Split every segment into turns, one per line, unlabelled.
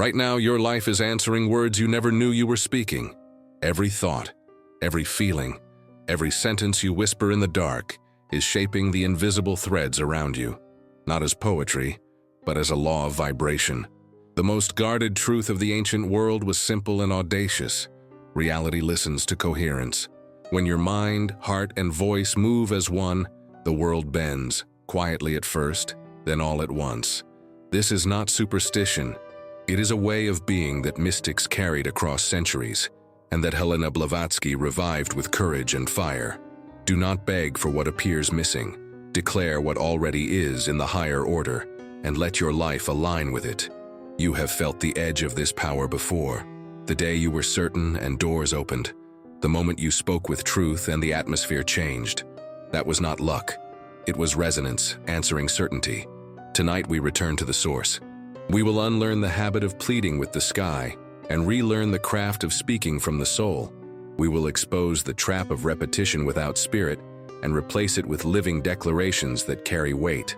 Right now, your life is answering words you never knew you were speaking. Every thought, every feeling, every sentence you whisper in the dark is shaping the invisible threads around you, not as poetry, but as a law of vibration. The most guarded truth of the ancient world was simple and audacious. Reality listens to coherence. When your mind, heart, and voice move as one, the world bends, quietly at first, then all at once. This is not superstition. It is a way of being that mystics carried across centuries, and that Helena Blavatsky revived with courage and fire. Do not beg for what appears missing. Declare what already is in the higher order, and let your life align with it. You have felt the edge of this power before. The day you were certain and doors opened. The moment you spoke with truth and the atmosphere changed. That was not luck. It was resonance, answering certainty. Tonight we return to the source. We will unlearn the habit of pleading with the sky and relearn the craft of speaking from the soul. We will expose the trap of repetition without spirit and replace it with living declarations that carry weight.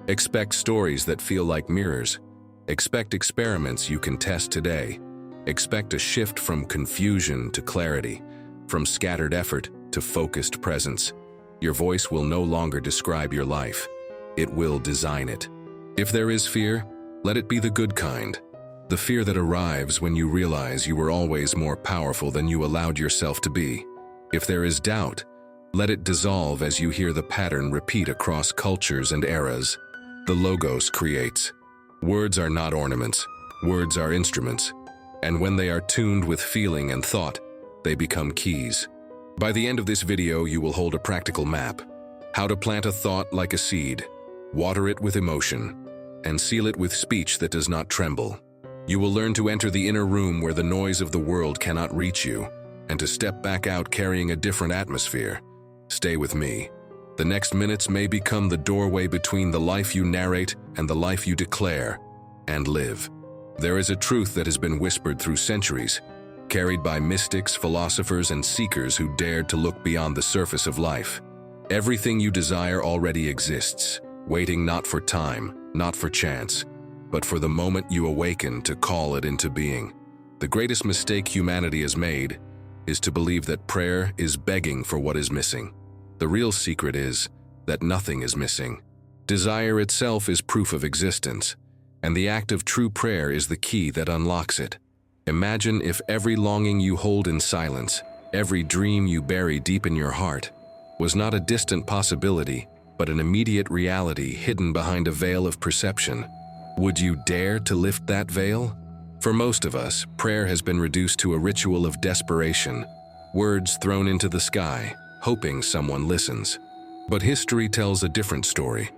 Expect stories that feel like mirrors. Expect experiments you can test today. Expect a shift from confusion to clarity, from scattered effort to focused presence. Your voice will no longer describe your life. It will design it. If there is fear, let it be the good kind. The fear that arrives when you realize you were always more powerful than you allowed yourself to be. If there is doubt, let it dissolve as you hear the pattern repeat across cultures and eras. The Logos creates. Words are not ornaments. Words are instruments. And when they are tuned with feeling and thought, they become keys. By the end of this video, you will hold a practical map. How to plant a thought like a seed, water it with emotion, and seal it with speech that does not tremble. You will learn to enter the inner room where the noise of the world cannot reach you, and to step back out carrying a different atmosphere. Stay with me. The next minutes may become the doorway between the life you narrate and the life you declare and live. There is a truth that has been whispered through centuries, carried by mystics, philosophers, and seekers who dared to look beyond the surface of life. Everything you desire already exists, waiting not for time, not for chance, but for the moment you awaken to call it into being. The greatest mistake humanity has made is to believe that prayer is begging for what is missing. The real secret is that nothing is missing. Desire itself is proof of existence, and the act of true prayer is the key that unlocks it. Imagine if every longing you hold in silence, every dream you bury deep in your heart, was not a distant possibility, but an immediate reality hidden behind a veil of perception. Would you dare to lift that veil? For most of us, prayer has been reduced to a ritual of desperation, words thrown into the sky, hoping someone listens. But history tells a different story,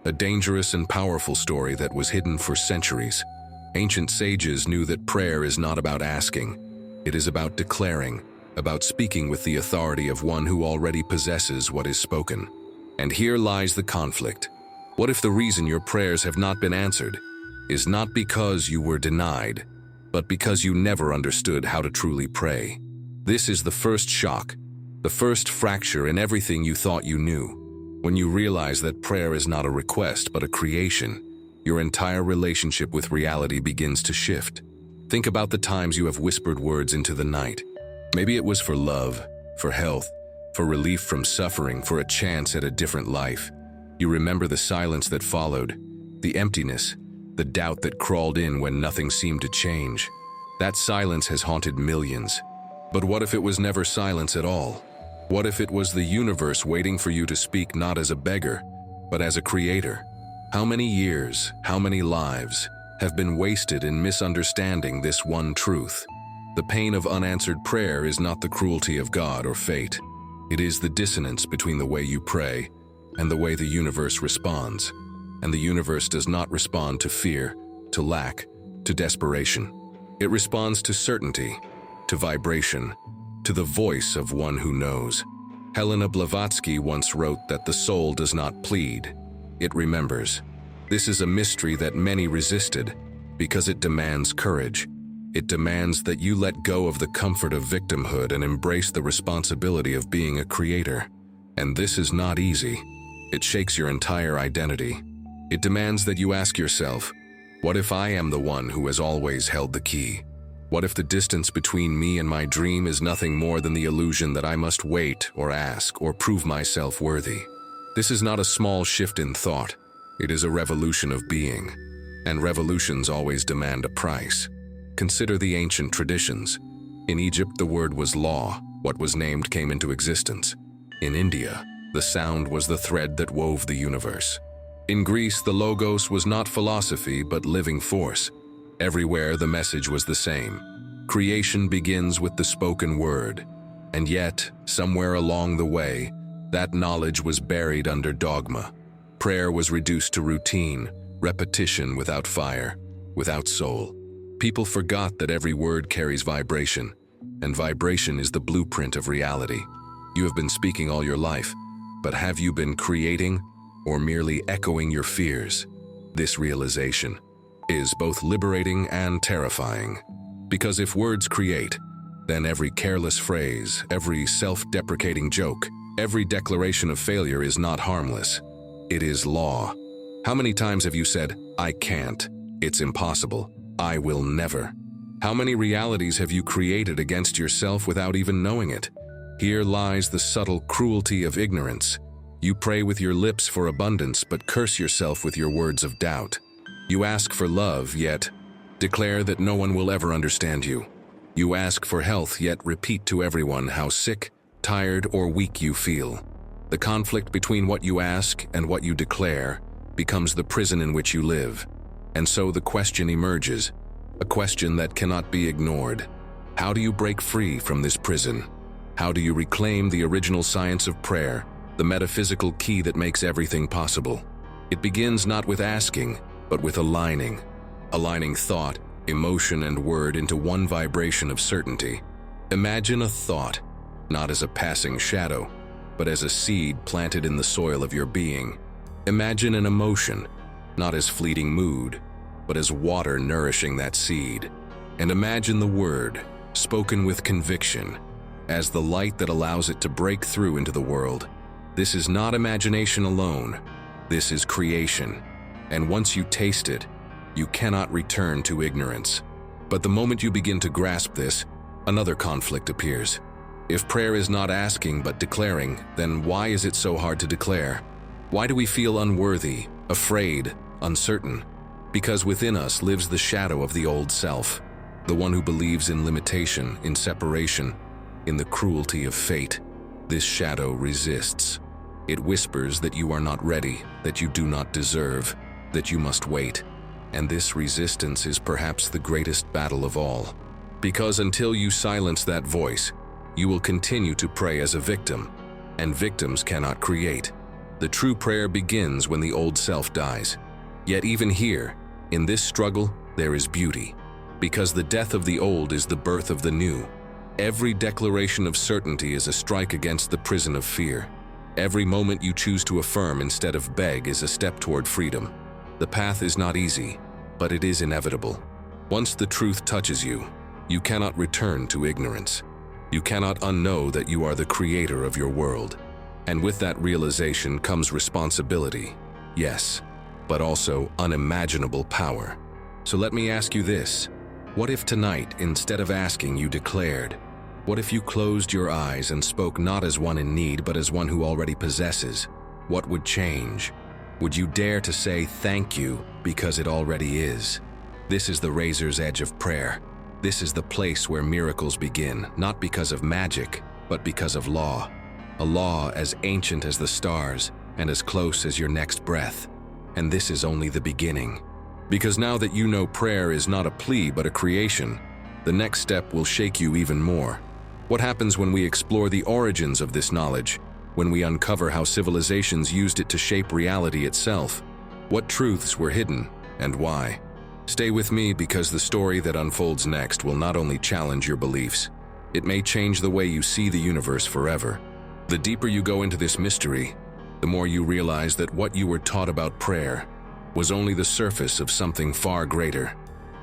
a dangerous and powerful story that was hidden for centuries. Ancient sages knew that prayer is not about asking. It is about declaring, about speaking with the authority of one who already possesses what is spoken. And here lies the conflict. What if the reason your prayers have not been answered is not because you were denied, but because you never understood how to truly pray? This is the first shock, the first fracture in everything you thought you knew. When you realize that prayer is not a request but a creation, your entire relationship with reality begins to shift. Think about the times you have whispered words into the night. Maybe it was for love, for health, for relief from suffering, for a chance at a different life. You remember the silence that followed, the emptiness, the doubt that crawled in when nothing seemed to change. That silence has haunted millions. But what if it was never silence at all? What if it was the universe waiting for you to speak not as a beggar, but as a creator? How many years, how many lives have been wasted in misunderstanding this one truth? The pain of unanswered prayer is not the cruelty of God or fate. It is the dissonance between the way you pray and the way the universe responds. And the universe does not respond to fear, to lack, to desperation. It responds to certainty, to vibration, to the voice of one who knows. Helena Blavatsky once wrote that the soul does not plead, it remembers. This is a mystery that many resisted because it demands courage. It demands that you let go of the comfort of victimhood and embrace the responsibility of being a creator. And this is not easy. It shakes your entire identity. It demands that you ask yourself, What if I am the one who has always held the key? What if the distance between me and my dream is nothing more than the illusion that I must wait or ask or prove myself worthy? This is not a small shift in thought. It is a revolution of being. And revolutions always demand a price. Consider the ancient traditions. In Egypt, the word was law. What was named came into existence. In India, the sound was the thread that wove the universe. In Greece, the logos was not philosophy, but living force. Everywhere, the message was the same. Creation begins with the spoken word. And yet, somewhere along the way, that knowledge was buried under dogma. Prayer was reduced to routine, repetition without fire, without soul. People forgot that every word carries vibration, and vibration is the blueprint of reality. You have been speaking all your life, but have you been creating or merely echoing your fears? This realization is both liberating and terrifying. Because if words create, then every careless phrase, every self-deprecating joke, every declaration of failure is not harmless. It is law. How many times have you said, "I can't, it's impossible, I will never"? How many realities have you created against yourself without even knowing it? Here lies the subtle cruelty of ignorance. You pray with your lips for abundance, but curse yourself with your words of doubt. You ask for love, yet declare that no one will ever understand you. You ask for health, yet repeat to everyone how sick, tired, or weak you feel. The conflict between what you ask and what you declare becomes the prison in which you live. And so the question emerges, a question that cannot be ignored. How do you break free from this prison? How do you reclaim the original science of prayer, the metaphysical key that makes everything possible? It begins not with asking, but with aligning. Aligning thought, emotion, and word into one vibration of certainty. Imagine a thought, not as a passing shadow, but as a seed planted in the soil of your being. Imagine an emotion, not as fleeting mood, but as water nourishing that seed. And imagine the word, spoken with conviction, as the light that allows it to break through into the world. This is not imagination alone. This is creation. And once you taste it, you cannot return to ignorance. But the moment you begin to grasp this, another conflict appears. If prayer is not asking but declaring, then why is it so hard to declare? Why do we feel unworthy, afraid, uncertain? Because within us lives the shadow of the old self, the one who believes in limitation, in separation, in the cruelty of fate. This shadow resists. It whispers that you are not ready, that you do not deserve, that you must wait. And this resistance is perhaps the greatest battle of all. Because until you silence that voice, you will continue to pray as a victim, and victims cannot create. The true prayer begins when the old self dies. Yet even here, in this struggle, there is beauty, because the death of the old is the birth of the new. Every declaration of certainty is a strike against the prison of fear. Every moment you choose to affirm instead of beg is a step toward freedom. The path is not easy, but it is inevitable. Once the truth touches you, you cannot return to ignorance. You cannot unknow that you are the creator of your world. And with that realization comes responsibility, yes, but also unimaginable power. So let me ask you this. What if tonight, instead of asking, you declared? What if you closed your eyes and spoke not as one in need, but as one who already possesses? What would change? Would you dare to say thank you because it already is? This is the razor's edge of prayer. This is the place where miracles begin, not because of magic, but because of law. A law as ancient as the stars and as close as your next breath. And this is only the beginning. Because now that you know prayer is not a plea but a creation, the next step will shake you even more. What happens when we explore the origins of this knowledge? When we uncover how civilizations used it to shape reality itself? What truths were hidden and why? Stay with me, because the story that unfolds next will not only challenge your beliefs, it may change the way you see the universe forever. The deeper you go into this mystery, the more you realize that what you were taught about prayer was only the surface of something far greater.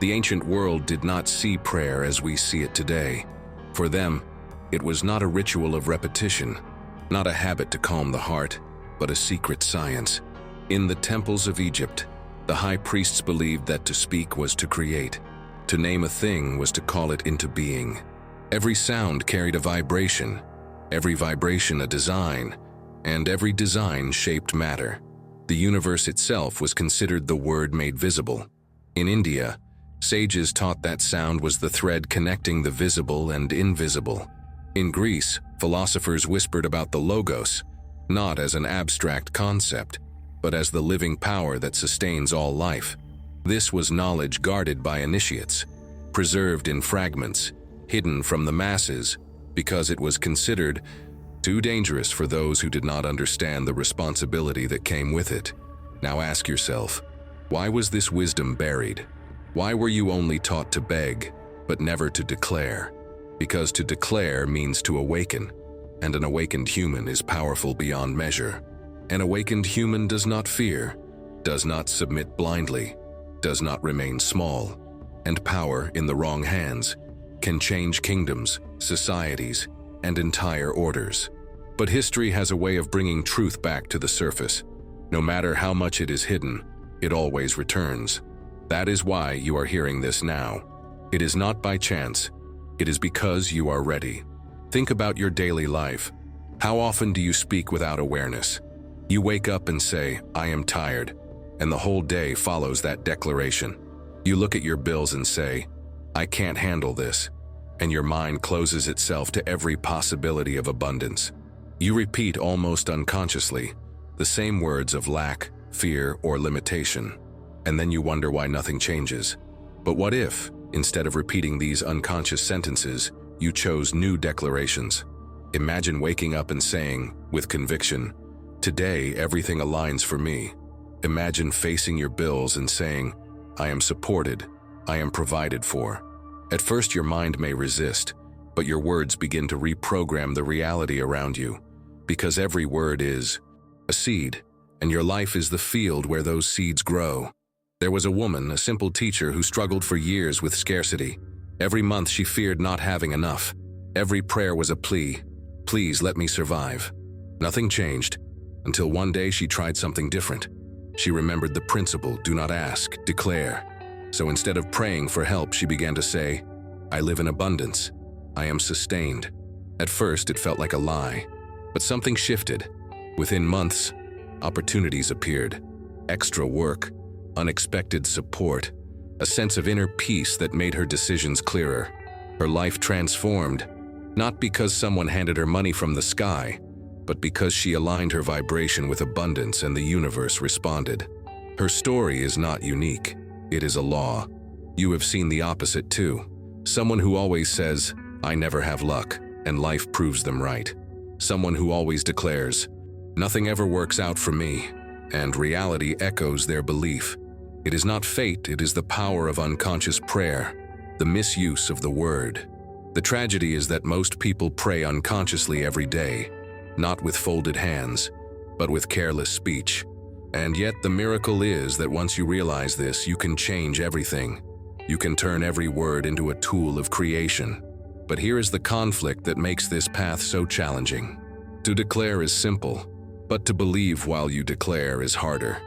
The ancient world did not see prayer as we see it today. For them, it was not a ritual of repetition, not a habit to calm the heart, but a secret science. In the temples of Egypt, The high priests believed that to speak was to create. To name a thing was to call it into being. Every sound carried a vibration, every vibration a design, and every design shaped matter. The universe itself was considered the word made visible. In India, sages taught that sound was the thread connecting the visible and invisible. In Greece, philosophers whispered about the logos, not as an abstract concept, but as the living power that sustains all life. This was knowledge guarded by initiates, preserved in fragments, hidden from the masses, because it was considered too dangerous for those who did not understand the responsibility that came with it. Now ask yourself, why was this wisdom buried? Why were you only taught to beg, but never to declare? Because to declare means to awaken, and an awakened human is powerful beyond measure. An awakened human does not fear, does not submit blindly, does not remain small, and power in the wrong hands can change kingdoms, societies, and entire orders. But history has a way of bringing truth back to the surface. No matter how much it is hidden, it always returns. That is why you are hearing this now. It is not by chance. It is because you are ready. Think about your daily life. How often do you speak without awareness? You wake up and say, "I am tired," and the whole day follows that declaration. You look at your bills and say, "I can't handle this," and your mind closes itself to every possibility of abundance. You repeat almost unconsciously the same words of lack, fear, or limitation, and then you wonder why nothing changes. But what if, instead of repeating these unconscious sentences, you chose new declarations? Imagine waking up and saying, with conviction, "Today everything aligns for me." Imagine facing your bills and saying, "I am supported, I am provided for." At first your mind may resist, but your words begin to reprogram the reality around you, because every word is a seed, and your life is the field where those seeds grow. There was a woman, a simple teacher, who struggled for years with scarcity. Every month she feared not having enough. Every prayer was a plea, "Please let me survive." Nothing changed, until one day she tried something different. She remembered the principle, do not ask, declare. So instead of praying for help, she began to say, "I live in abundance. I am sustained." At first, it felt like a lie, but something shifted. Within months, opportunities appeared. Extra work, unexpected support, a sense of inner peace that made her decisions clearer. Her life transformed, not because someone handed her money from the sky, but because she aligned her vibration with abundance and the universe responded. Her story is not unique. It is a law. You have seen the opposite too. Someone who always says, "I never have luck," and life proves them right. Someone who always declares, "Nothing ever works out for me," and reality echoes their belief. It is not fate, it is the power of unconscious prayer, the misuse of the word. The tragedy is that most people pray unconsciously every day, not with folded hands, but with careless speech. And yet the miracle is that once you realize this, you can change everything. You can turn every word into a tool of creation. But here is the conflict that makes this path so challenging. To declare is simple, but to believe while you declare is harder.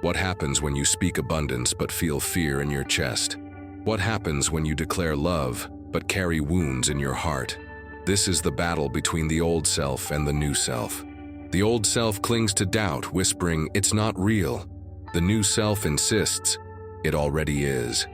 What happens when you speak abundance but feel fear in your chest? What happens when you declare love but carry wounds in your heart? This is the battle between the old self and the new self. The old self clings to doubt, whispering, "It's not real." The new self insists, "It already is."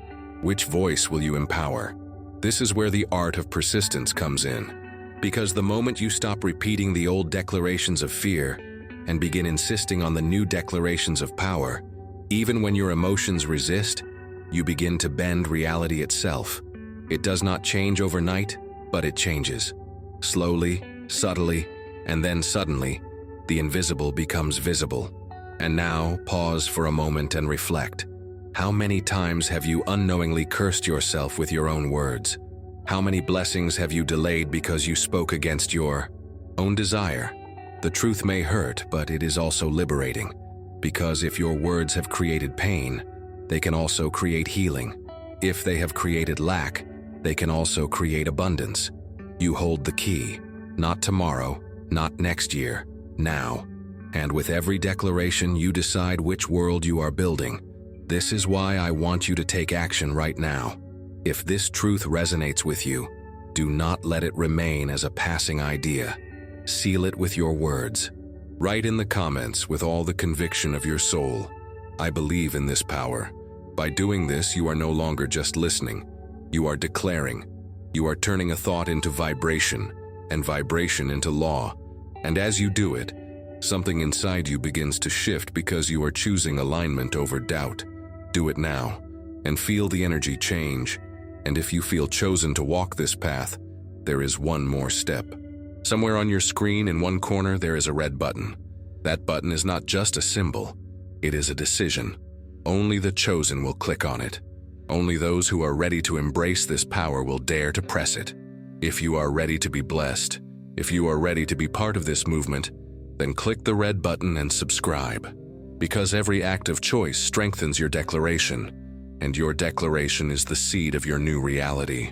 Which voice will you empower? This is where the art of persistence comes in. Because the moment you stop repeating the old declarations of fear and begin insisting on the new declarations of power, even when your emotions resist, you begin to bend reality itself. It does not change overnight, but it changes. Slowly, subtly, and then suddenly, the invisible becomes visible. And now, pause for a moment and reflect. How many times have you unknowingly cursed yourself with your own words? How many blessings have you delayed because you spoke against your own desire? The truth may hurt, but it is also liberating. Because if your words have created pain, they can also create healing. If they have created lack, they can also create abundance. You hold the key, not tomorrow, not next year, now. And with every declaration, you decide which world you are building. This is why I want you to take action right now. If this truth resonates with you, do not let it remain as a passing idea. Seal it with your words. Write in the comments with all the conviction of your soul, "I believe in this power." By doing this, you are no longer just listening. You are declaring. You are turning a thought into vibration, and vibration into law. And as you do it, something inside you begins to shift because you are choosing alignment over doubt. Do it now, and feel the energy change. And if you feel chosen to walk this path, there is one more step. Somewhere on your screen in one corner there is a red button. That button is not just a symbol, it is a decision. Only the chosen will click on it. Only those who are ready to embrace this power will dare to press it. If you are ready to be blessed, if you are ready to be part of this movement, then click the red button and subscribe. Because every act of choice strengthens your declaration, and your declaration is the seed of your new reality.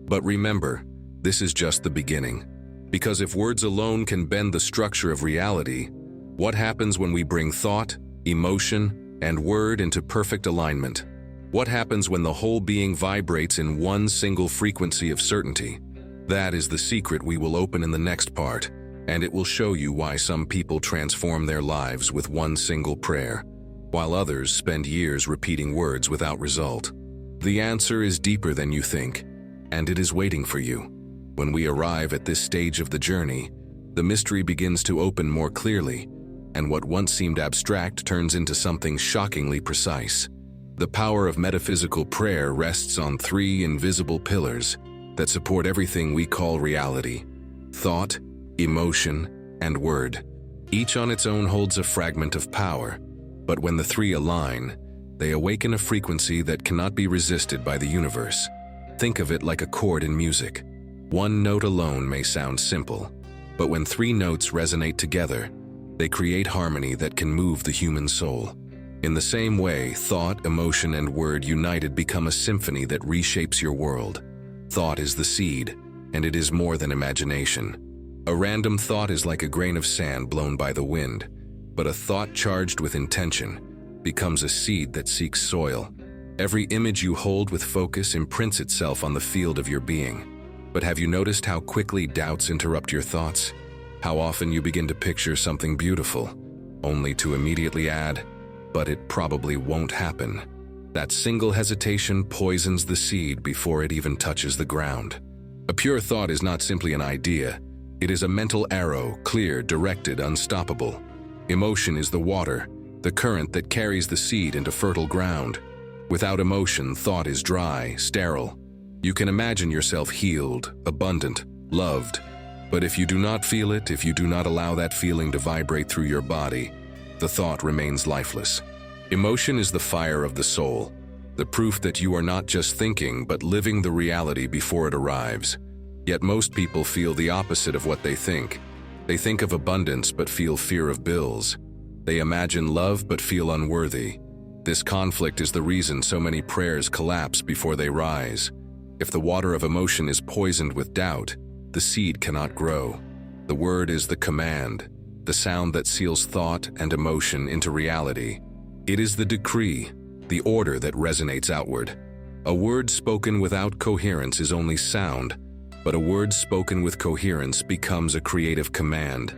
But remember, this is just the beginning. Because if words alone can bend the structure of reality, what happens when we bring thought, emotion, and word into perfect alignment? What happens when the whole being vibrates in one single frequency of certainty? That is the secret we will open in the next part, and it will show you why some people transform their lives with one single prayer, while others spend years repeating words without result. The answer is deeper than you think, and it is waiting for you. When we arrive at this stage of the journey, the mystery begins to open more clearly, and what once seemed abstract turns into something shockingly precise. The power of metaphysical prayer rests on three invisible pillars that support everything we call reality: thought, emotion, and word. Each on its own holds a fragment of power, but when the three align, they awaken a frequency that cannot be resisted by the universe. Think of it like a chord in music. One note alone may sound simple, but when three notes resonate together, they create harmony that can move the human soul. In the same way, thought, emotion, and word united become a symphony that reshapes your world. Thought is the seed, and it is more than imagination. A random thought is like a grain of sand blown by the wind, but a thought charged with intention becomes a seed that seeks soil. Every image you hold with focus imprints itself on the field of your being. But have you noticed how quickly doubts interrupt your thoughts? How often you begin to picture something beautiful, only to immediately add, "But it probably won't happen." That single hesitation poisons the seed before it even touches the ground. A pure thought is not simply an idea. It is a mental arrow, clear, directed, unstoppable. Emotion is the water, the current that carries the seed into fertile ground. Without emotion, thought is dry, sterile. You can imagine yourself healed, abundant, loved. But if you do not feel it, if you do not allow that feeling to vibrate through your body, the thought remains lifeless. Emotion is the fire of the soul, the proof that you are not just thinking, but living the reality before it arrives. Yet most people feel the opposite of what they think. They think of abundance but feel fear of bills. They imagine love but feel unworthy. This conflict is the reason so many prayers collapse before they rise. If the water of emotion is poisoned with doubt, the seed cannot grow. The word is the command, the sound that seals thought and emotion into reality. It is the decree, the order that resonates outward. A word spoken without coherence is only sound, but a word spoken with coherence becomes a creative command.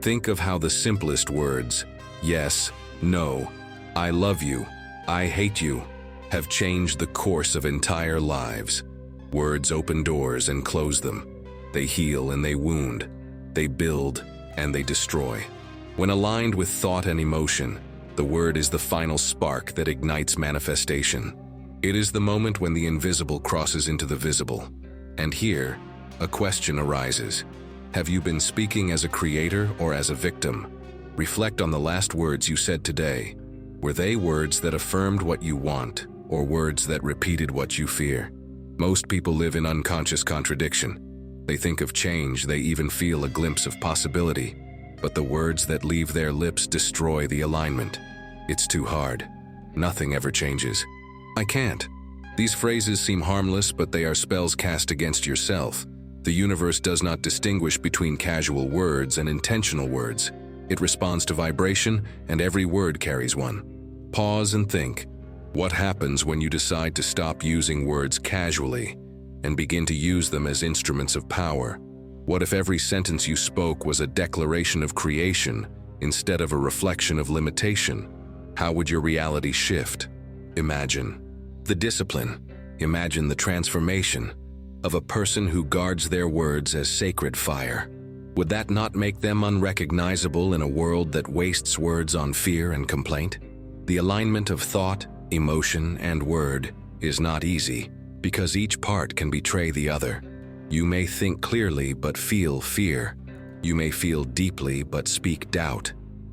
Think of how the simplest words, yes, no, I love you, I hate you, have changed the course of entire lives. Words open doors and close them. They heal and they wound. They build and they destroy. When aligned with thought and emotion, the word is the final spark that ignites manifestation. It is the moment when the invisible crosses into the visible. And here, a question arises. Have you been speaking as a creator or as a victim? Reflect on the last words you said today. Were they words that affirmed what you want, or words that repeated what you fear? Most people live in unconscious contradiction. They think of change, they even feel a glimpse of possibility, but the words that leave their lips destroy the alignment. It's too hard. Nothing ever changes. I can't. These phrases seem harmless, but they are spells cast against yourself. The universe does not distinguish between casual words and intentional words. It responds to vibration, and every word carries one. Pause and think. What happens when you decide to stop using words casually and begin to use them as instruments of power? What if every sentence you spoke was a declaration of creation instead of a reflection of limitation? How would your reality shift? Imagine the discipline, imagine the transformation of a person who guards their words as sacred fire. Would that not make them unrecognizable in a world that wastes words on fear and complaint? The alignment of thought, emotion, and word is not easy because each part can betray the other. You may think clearly but feel fear. You may feel deeply but speak doubt.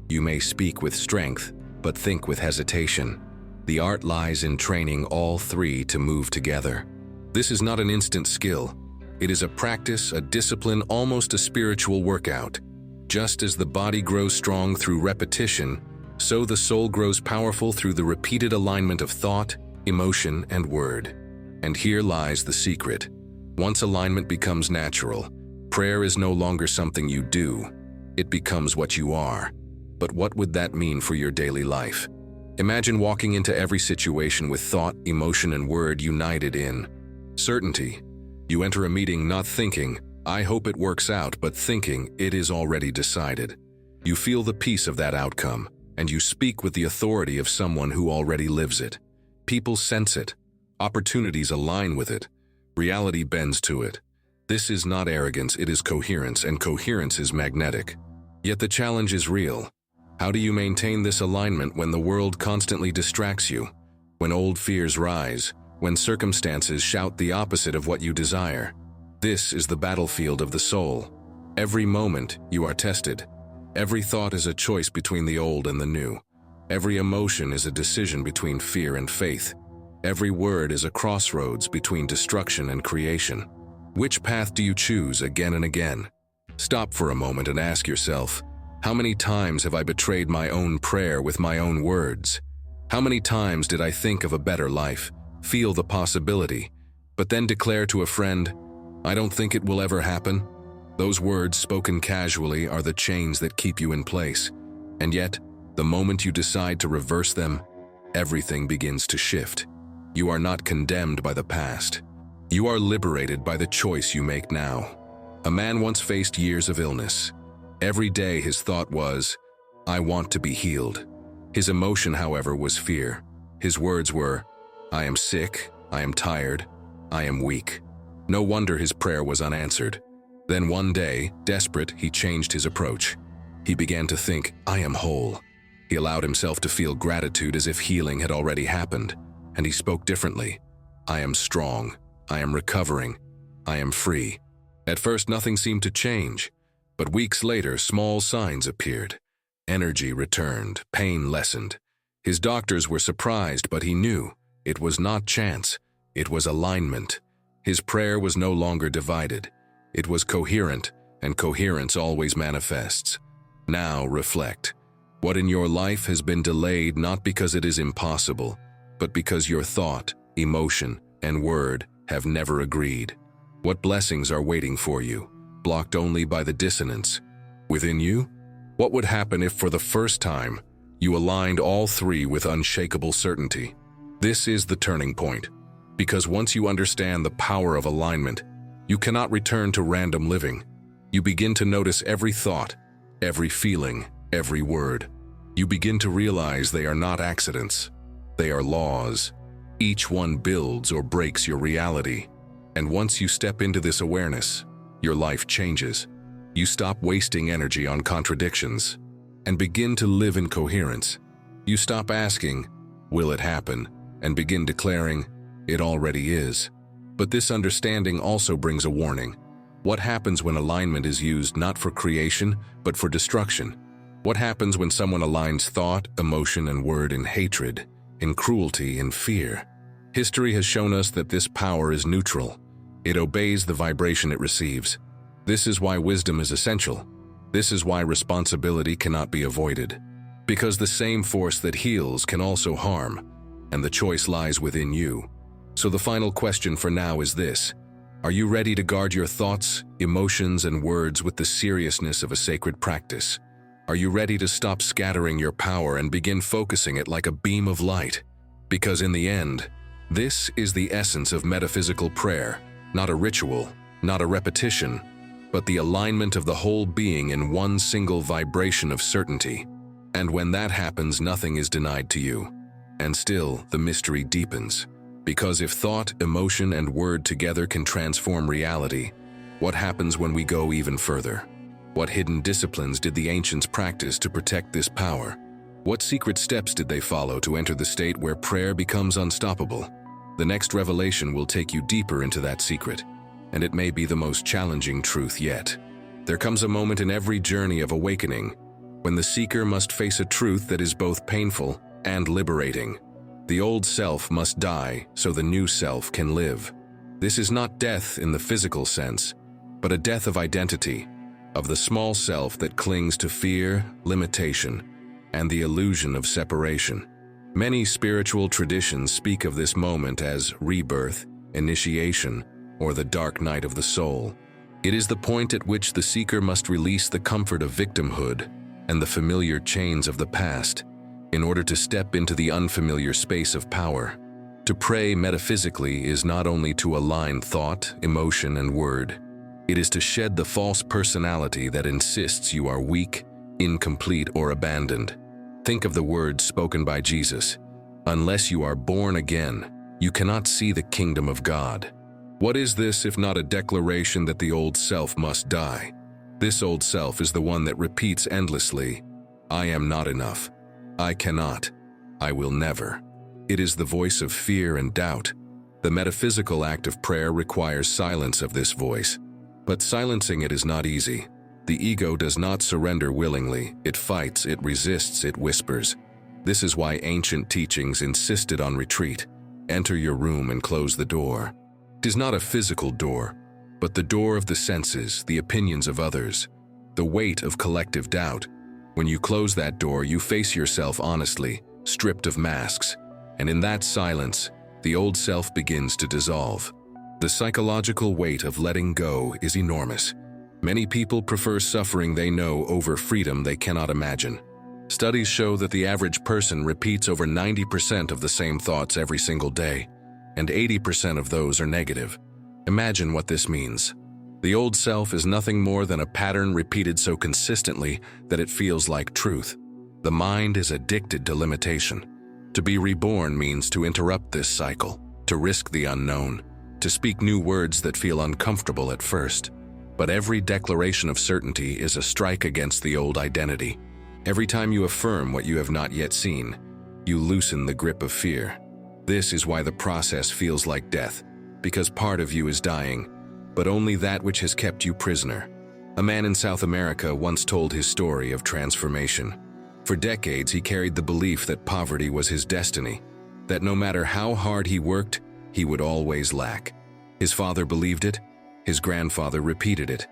You may speak with strength but think with hesitation. The art lies in training all three to move together. This is not an instant skill. It is a practice, a discipline, almost a spiritual workout. Just as the body grows strong through repetition, so the soul grows powerful through the repeated alignment of thought, emotion, and word. And here lies the secret. Once alignment becomes natural, prayer is no longer something you do. It becomes what you are. But what would that mean for your daily life? Imagine walking into every situation with thought, emotion, and word united in certainty. You enter a meeting not thinking, "I hope it works out," but thinking, "It is already decided." You feel the peace of that outcome, and you speak with the authority of someone who already lives it. People sense it. Opportunities align with it. Reality bends to it. This is not arrogance, it is coherence, and coherence is magnetic. Yet the challenge is real. How do you maintain this alignment when the world constantly distracts you? When old fears rise? When circumstances shout the opposite of what you desire? This is the battlefield of the soul. Every moment you are tested. Every thought is a choice between the old and the new. Every emotion is a decision between fear and faith. Every word is a crossroads between destruction and creation. Which path do you choose again and again? Stop for a moment and ask yourself, how many times have I betrayed my own prayer with my own words? How many times did I think of a better life, feel the possibility, but then declare to a friend, "I don't think it will ever happen"? Those words spoken casually are the chains that keep you in place. And yet, the moment you decide to reverse them, everything begins to shift. You are not condemned by the past. You are liberated by the choice you make now. A man once faced years of illness. Every day his thought was, "I want to be healed." His emotion, however, was fear. His words were, "I am sick, I am tired, I am weak." No wonder his prayer was unanswered. Then one day, desperate, he changed his approach. He began to think, "I am whole." He allowed himself to feel gratitude as if healing had already happened, and he spoke differently. "I am strong, I am recovering, I am free." At first, nothing seemed to change, but weeks later, small signs appeared. Energy returned, pain lessened. His doctors were surprised, but he knew it was not chance, it was alignment. His prayer was no longer divided. It was coherent, and coherence always manifests. Now reflect. What in your life has been delayed not because it is impossible, but because your thought, emotion, and word have never agreed? What blessings are waiting for you, blocked only by the dissonance within you? What would happen if for the first time you aligned all three with unshakable certainty? This is the turning point, because once you understand the power of alignment, you cannot return to random living. You begin to notice every thought, every feeling, every word. You begin to realize they are not accidents. They are laws. Each one builds or breaks your reality. And once you step into this awareness, your life changes. You stop wasting energy on contradictions and begin to live in coherence. You stop asking, "Will it happen?" and begin declaring, "It already is." But this understanding also brings a warning. What happens when alignment is used not for creation, but for destruction? What happens when someone aligns thought, emotion, and word in hatred, in cruelty, in fear? History has shown us that this power is neutral. It obeys the vibration it receives. This is why wisdom is essential. This is why responsibility cannot be avoided. Because the same force that heals can also harm, and the choice lies within you. So the final question for now is this: are you ready to guard your thoughts, emotions, and words with the seriousness of a sacred practice? Are you ready to stop scattering your power and begin focusing it like a beam of light? Because in the end, this is the essence of metaphysical prayer, not a ritual, not a repetition, but the alignment of the whole being in one single vibration of certainty. And when that happens, nothing is denied to you. And still, the mystery deepens. Because if thought, emotion, and word together can transform reality, what happens when we go even further? What hidden disciplines did the ancients practice to protect this power? What secret steps did they follow to enter the state where prayer becomes unstoppable? The next revelation will take you deeper into that secret, and it may be the most challenging truth yet. There comes a moment in every journey of awakening when the seeker must face a truth that is both painful and liberating. The old self must die so the new self can live. This is not death in the physical sense, but a death of identity, of the small self that clings to fear, limitation, and the illusion of separation. Many spiritual traditions speak of this moment as rebirth, initiation, or the dark night of the soul. It is the point at which the seeker must release the comfort of victimhood and the familiar chains of the past in order to step into the unfamiliar space of power. To pray metaphysically is not only to align thought, emotion, and word. It is to shed the false personality that insists you are weak, incomplete, or abandoned. Think of the words spoken by Jesus. Unless you are born again, you cannot see the kingdom of God. What is this if not a declaration that the old self must die? This old self is the one that repeats endlessly, I am not enough. I cannot. I will never. It is the voice of fear and doubt. The metaphysical act of prayer requires silence of this voice. But silencing it is not easy. The ego does not surrender willingly. It fights, it resists, it whispers. This is why ancient teachings insisted on retreat. Enter your room and close the door. It is not a physical door, but the door of the senses, the opinions of others, the weight of collective doubt. When you close that door, you face yourself honestly, stripped of masks, and in that silence, the old self begins to dissolve. The psychological weight of letting go is enormous. Many people prefer suffering they know over freedom they cannot imagine. Studies show that the average person repeats over 90% of the same thoughts every single day, and 80% of those are negative. Imagine what this means. The old self is nothing more than a pattern repeated so consistently that it feels like truth. The mind is addicted to limitation. To be reborn means to interrupt this cycle, to risk the unknown, to speak new words that feel uncomfortable at first. But every declaration of certainty is a strike against the old identity. Every time you affirm what you have not yet seen, you loosen the grip of fear. This is why the process feels like death, because part of you is dying, but only that which has kept you prisoner. A man in South America once told his story of transformation. For decades, he carried the belief that poverty was his destiny, that no matter how hard he worked, he would always lack. His father believed it, his grandfather repeated it,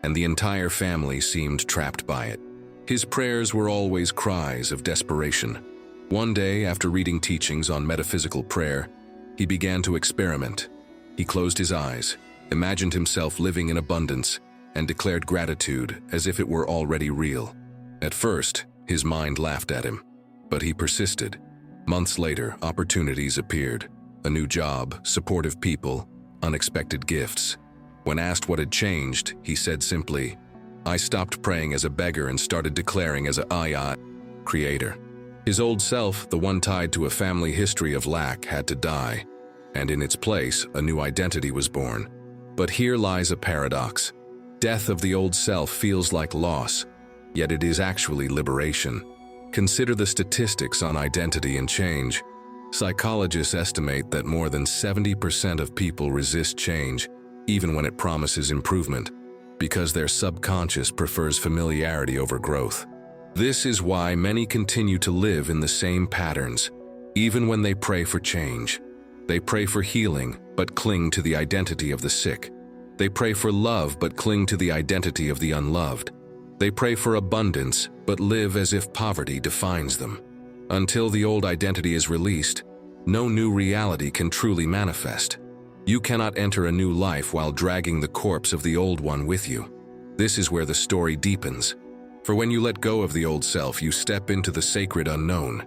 and the entire family seemed trapped by it. His prayers were always cries of desperation. One day, after reading teachings on metaphysical prayer, he began to experiment. He closed his eyes, imagined himself living in abundance, and declared gratitude as if it were already real. At first, his mind laughed at him, but he persisted. Months later, opportunities appeared. A new job, supportive people, unexpected gifts. When asked what had changed, he said simply, I stopped praying as a beggar and started declaring as a creator. His old self, the one tied to a family history of lack, had to die, and in its place, a new identity was born. But here lies a paradox. Death of the old self feels like loss, yet it is actually liberation. Consider the statistics on identity and change. Psychologists estimate that more than 70% of people resist change, even when it promises improvement, because their subconscious prefers familiarity over growth. This is why many continue to live in the same patterns, even when they pray for change. They pray for healing, but cling to the identity of the sick. They pray for love, but cling to the identity of the unloved. They pray for abundance, but live as if poverty defines them. Until the old identity is released, no new reality can truly manifest. You cannot enter a new life while dragging the corpse of the old one with you. This is where the story deepens. For when you let go of the old self, you step into the sacred unknown.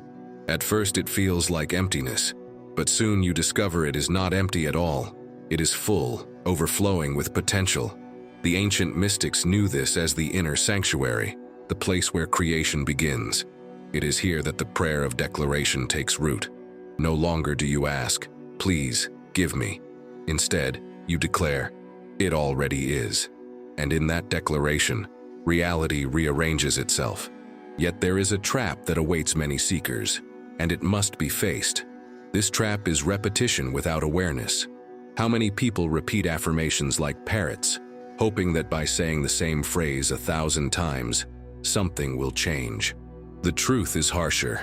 At first it feels like emptiness, but soon you discover it is not empty at all. It is full, overflowing with potential. The ancient mystics knew this as the inner sanctuary, the place where creation begins. It is here that the prayer of declaration takes root. No longer do you ask, "Please, give me." Instead, you declare, "It already is." And in that declaration, reality rearranges itself. Yet there is a trap that awaits many seekers, and it must be faced. This trap is repetition without awareness. How many people repeat affirmations like parrots, hoping that by saying the same phrase 1,000 times, something will change? The truth is harsher.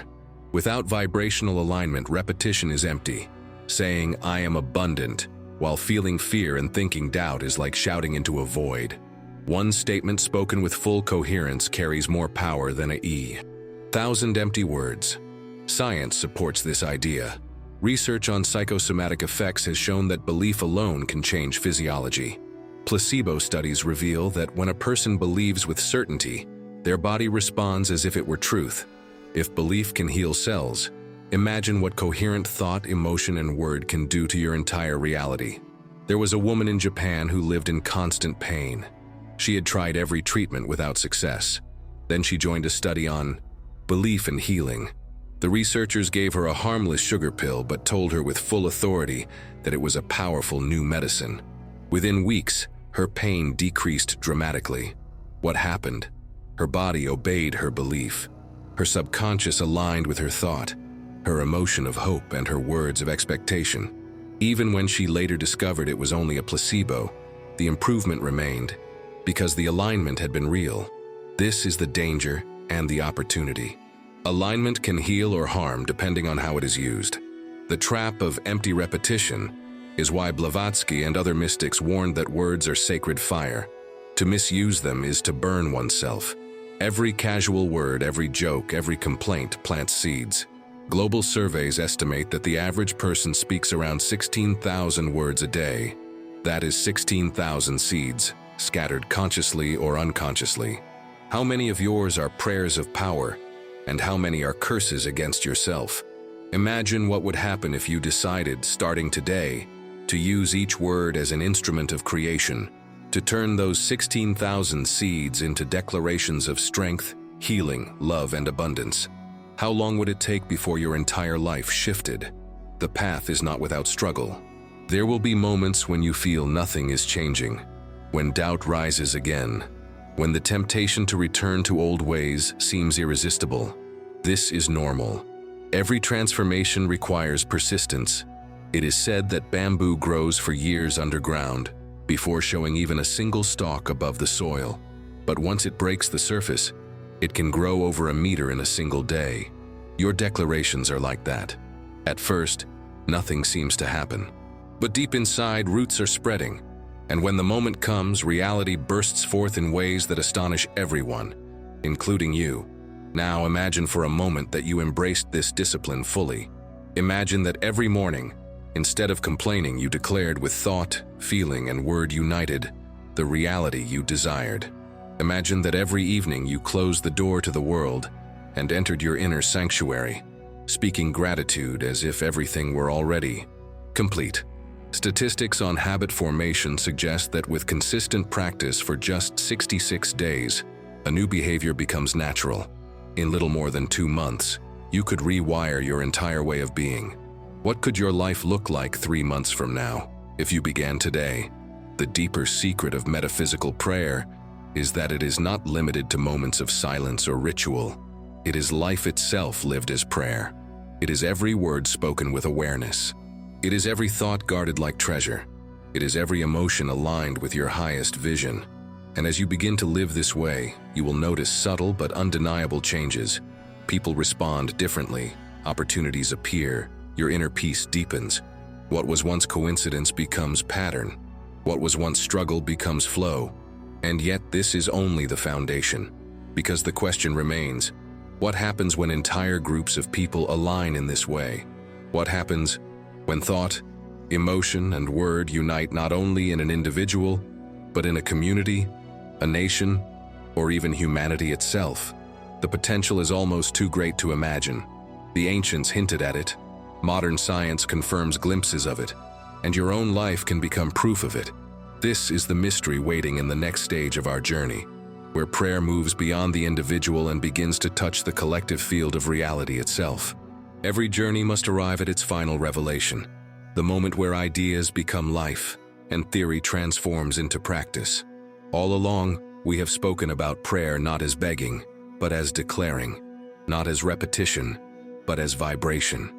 Without vibrational alignment, repetition is empty. Saying, "I am abundant," while feeling fear and thinking doubt is like shouting into a void. One statement spoken with full coherence carries more power than 1,000 empty words. Science supports this idea. Research on psychosomatic effects has shown that belief alone can change physiology. Placebo studies reveal that when a person believes with certainty, their body responds as if it were truth. If belief can heal cells, imagine what coherent thought, emotion, and word can do to your entire reality. There was a woman in Japan who lived in constant pain. She had tried every treatment without success. Then she joined a study on belief and healing. The researchers gave her a harmless sugar pill but told her with full authority that it was a powerful new medicine. Within weeks, her pain decreased dramatically. What happened? Her body obeyed her belief. Her subconscious aligned with her thought, her emotion of hope, and her words of expectation. Even when she later discovered it was only a placebo, the improvement remained because the alignment had been real. This is the danger and the opportunity. Alignment can heal or harm depending on how it is used. The trap of empty repetition is why Blavatsky and other mystics warned that words are sacred fire. To misuse them is to burn oneself. Every casual word, every joke, every complaint plants seeds. Global surveys estimate that the average person speaks around 16,000 words a day. That is 16,000 seeds, scattered consciously or unconsciously. How many of yours are prayers of power, and how many are curses against yourself? Imagine what would happen if you decided, starting today, to use each word as an instrument of creation, to turn those 16,000 seeds into declarations of strength, healing, love, and abundance. How long would it take before your entire life shifted? The path is not without struggle. There will be moments when you feel nothing is changing, when doubt rises again, when the temptation to return to old ways seems irresistible. This is normal. Every transformation requires persistence. It is said that bamboo grows for years underground before showing even a single stalk above the soil. But once it breaks the surface, it can grow over a meter in a single day. Your declarations are like that. At first, nothing seems to happen. But deep inside, roots are spreading. And when the moment comes, reality bursts forth in ways that astonish everyone, including you. Now imagine for a moment that you embraced this discipline fully. Imagine that every morning, instead of complaining, you declared with thought, feeling, and word united the reality you desired. Imagine that every evening you closed the door to the world and entered your inner sanctuary, speaking gratitude as if everything were already complete. Statistics on habit formation suggest that with consistent practice for just 66 days, a new behavior becomes natural. In little more than 2 months, you could rewire your entire way of being. What could your life look like 3 months from now if you began today? The deeper secret of metaphysical prayer is that it is not limited to moments of silence or ritual. It is life itself lived as prayer. It is every word spoken with awareness. It is every thought guarded like treasure. It is every emotion aligned with your highest vision. And as you begin to live this way, you will notice subtle but undeniable changes. People respond differently. Opportunities appear. Your inner peace deepens. What was once coincidence becomes pattern. What was once struggle becomes flow. And yet this is only the foundation. Because the question remains, what happens when entire groups of people align in this way? What happens when thought, emotion, and word unite not only in an individual, but in a community, a nation, or even humanity itself? The potential is almost too great to imagine. The ancients hinted at it, modern science confirms glimpses of it, and your own life can become proof of it. This is the mystery waiting in the next stage of our journey, where prayer moves beyond the individual and begins to touch the collective field of reality itself. Every journey must arrive at its final revelation, the moment where ideas become life and theory transforms into practice. All along, we have spoken about prayer not as begging, but as declaring, not as repetition, but as vibration,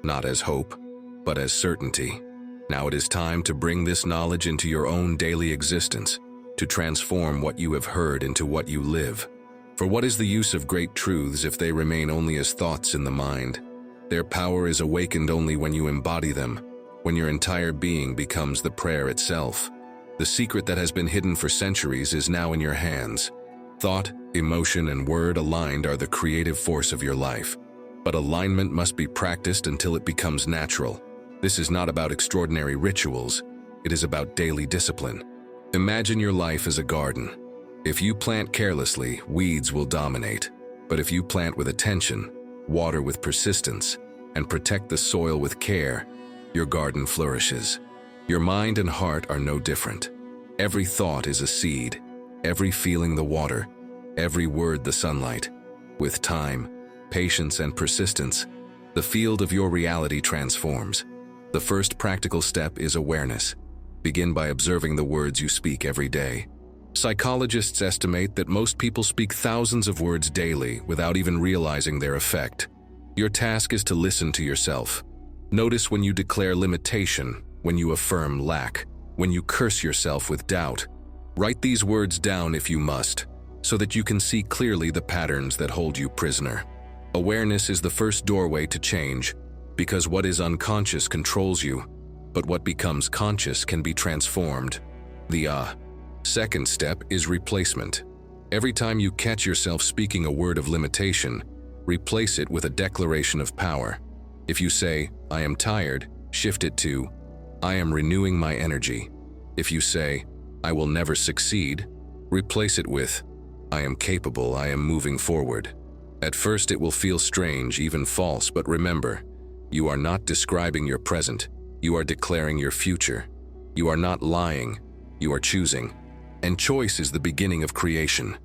not as hope, but as certainty. Now it is time to bring this knowledge into your own daily existence, to transform what you have heard into what you live. For what is the use of great truths if they remain only as thoughts in the mind? Their power is awakened only when you embody them, when your entire being becomes the prayer itself. The secret that has been hidden for centuries is now in your hands. Thought, emotion, and word aligned are the creative force of your life. But alignment must be practiced until it becomes natural. This is not about extraordinary rituals. It is about daily discipline. Imagine your life as a garden. If you plant carelessly, weeds will dominate. But if you plant with attention, water with persistence, and protect the soil with care, your garden flourishes. Your mind and heart are no different. Every thought is a seed, every feeling the water, every word the sunlight. With time, patience, and persistence, the field of your reality transforms. The first practical step is awareness. Begin by observing the words you speak every day. Psychologists estimate that most people speak thousands of words daily without even realizing their effect. Your task is to listen to yourself. Notice when you declare limitation, when you affirm lack, when you curse yourself with doubt. Write these words down if you must, so that you can see clearly the patterns that hold you prisoner. Awareness is the first doorway to change, because what is unconscious controls you, but what becomes conscious can be transformed. The second step is replacement. Every time you catch yourself speaking a word of limitation, replace it with a declaration of power. If you say, "I am tired," shift it to, "I am renewing my energy." If you say, "I will never succeed," replace it with, "I am capable, I am moving forward." At first it will feel strange, even false, but remember, you are not describing your present, you are declaring your future. You are not lying, you are choosing. And choice is the beginning of creation.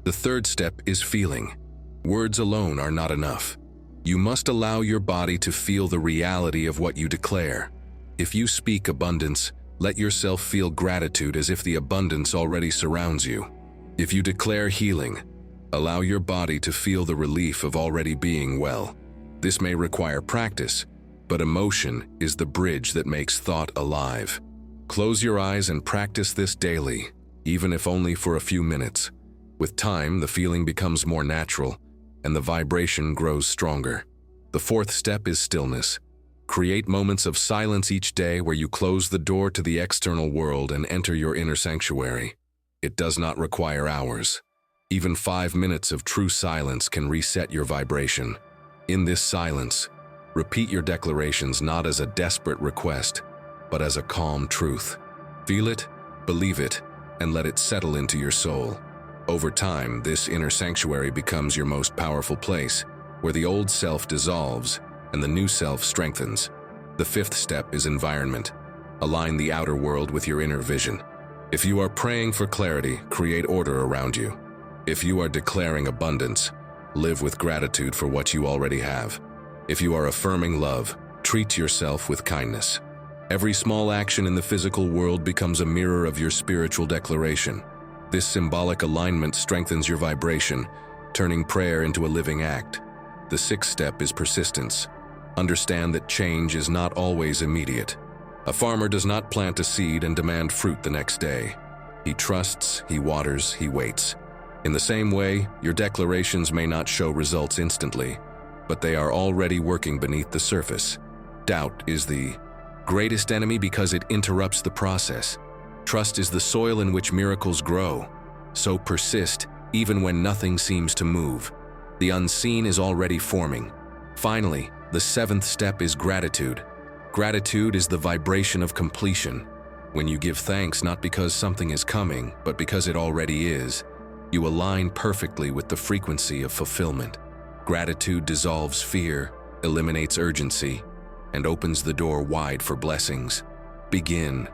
The third step is feeling. Words alone are not enough. You must allow your body to feel the reality of what you declare. If you speak abundance, let yourself feel gratitude as if the abundance already surrounds you. If you declare healing, allow your body to feel the relief of already being well. This may require practice, but emotion is the bridge that makes thought alive. Close your eyes and practice this daily, even if only for a few minutes. With time, the feeling becomes more natural, and the vibration grows stronger. The fourth step is stillness. Create moments of silence each day where you close the door to the external world and enter your inner sanctuary. It does not require hours. Even 5 minutes of true silence can reset your vibration. In this silence, repeat your declarations not as a desperate request, but as a calm truth. Feel it, believe it, and let it settle into your soul. Over time, this inner sanctuary becomes your most powerful place, where the old self dissolves and the new self strengthens. The fifth step is environment. Align the outer world with your inner vision. If you are praying for clarity, create order around you. If you are declaring abundance, live with gratitude for what you already have. If you are affirming love, treat yourself with kindness. Every small action in the physical world becomes a mirror of your spiritual declaration. This symbolic alignment strengthens your vibration, turning prayer into a living act. The sixth step is persistence. Understand that change is not always immediate. A farmer does not plant a seed and demand fruit the next day. He trusts, he waters, he waits. In the same way, your declarations may not show results instantly, but they are already working beneath the surface. Doubt is the greatest enemy because it interrupts the process. Trust is the soil in which miracles grow. So persist, even when nothing seems to move. The unseen is already forming. Finally, the seventh step is gratitude. Gratitude is the vibration of completion. When you give thanks not because something is coming, but because it already is, you align perfectly with the frequency of fulfillment. Gratitude dissolves fear, eliminates urgency, and opens the door wide for blessings. Begin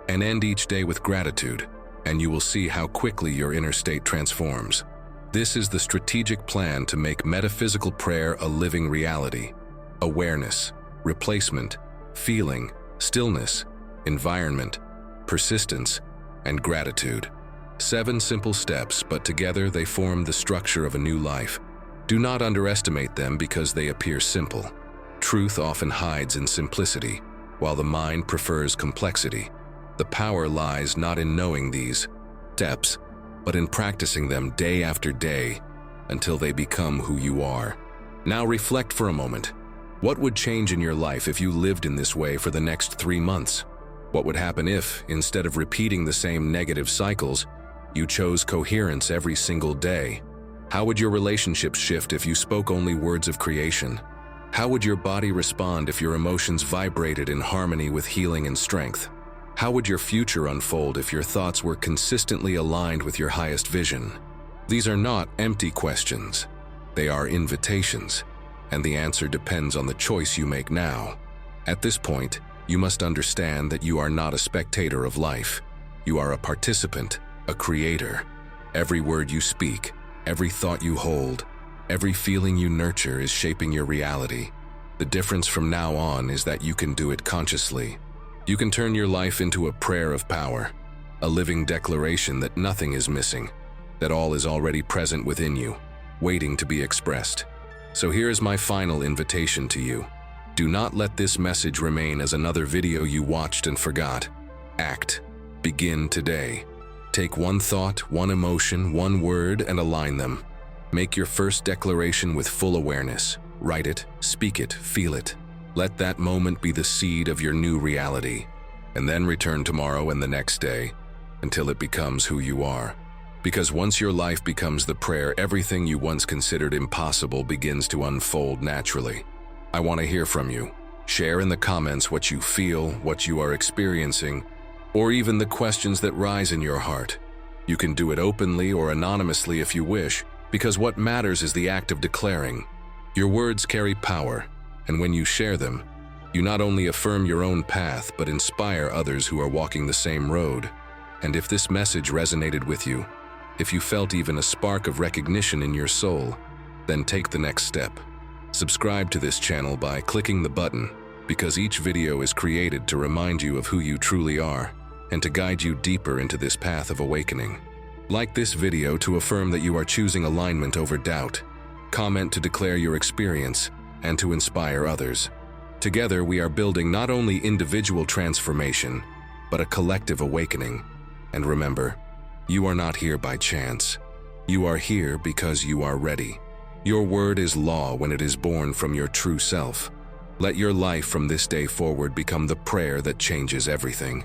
and end each day with gratitude, and you will see how quickly your inner state transforms. This is the strategic plan to make metaphysical prayer a living reality. Awareness, replacement, feeling, stillness, environment, persistence, and gratitude. 7 simple steps, but together they form the structure of a new life. Do not underestimate them because they appear simple. Truth often hides in simplicity, while the mind prefers complexity. The power lies not in knowing these steps, but in practicing them day after day until they become who you are. Now reflect for a moment. What would change in your life if you lived in this way for the next 3 months? What would happen if, instead of repeating the same negative cycles, you chose coherence every single day? How would your relationships shift if you spoke only words of creation? How would your body respond if your emotions vibrated in harmony with healing and strength? How would your future unfold if your thoughts were consistently aligned with your highest vision? These are not empty questions. They are invitations, and the answer depends on the choice you make now. At this point, you must understand that you are not a spectator of life. You are a participant, a creator. Every word you speak, every thought you hold, every feeling you nurture is shaping your reality. The difference from now on is that you can do it consciously. You can turn your life into a prayer of power, a living declaration that nothing is missing, that all is already present within you, waiting to be expressed. So here is my final invitation to you. Do not let this message remain as another video you watched and forgot. Act. Begin today. Take one thought, one emotion, one word, and align them. Make your first declaration with full awareness. Write it, speak it, feel it. Let that moment be the seed of your new reality, and then return tomorrow and the next day until it becomes who you are. Because once your life becomes the prayer, everything you once considered impossible begins to unfold naturally. I want to hear from you. Share in the comments what you feel, what you are experiencing, or even the questions that rise in your heart. You can do it openly or anonymously if you wish, because what matters is the act of declaring. Your words carry power, and when you share them, you not only affirm your own path, but inspire others who are walking the same road. And if this message resonated with you, if you felt even a spark of recognition in your soul, then take the next step. Subscribe to this channel by clicking the button, because each video is created to remind you of who you truly are and to guide you deeper into this path of awakening. Like this video to affirm that you are choosing alignment over doubt. Comment to declare your experience and to inspire others. Together, we are building not only individual transformation, but a collective awakening. And remember, you are not here by chance. You are here because you are ready. Your word is law when it is born from your true self. Let your life from this day forward become the prayer that changes everything.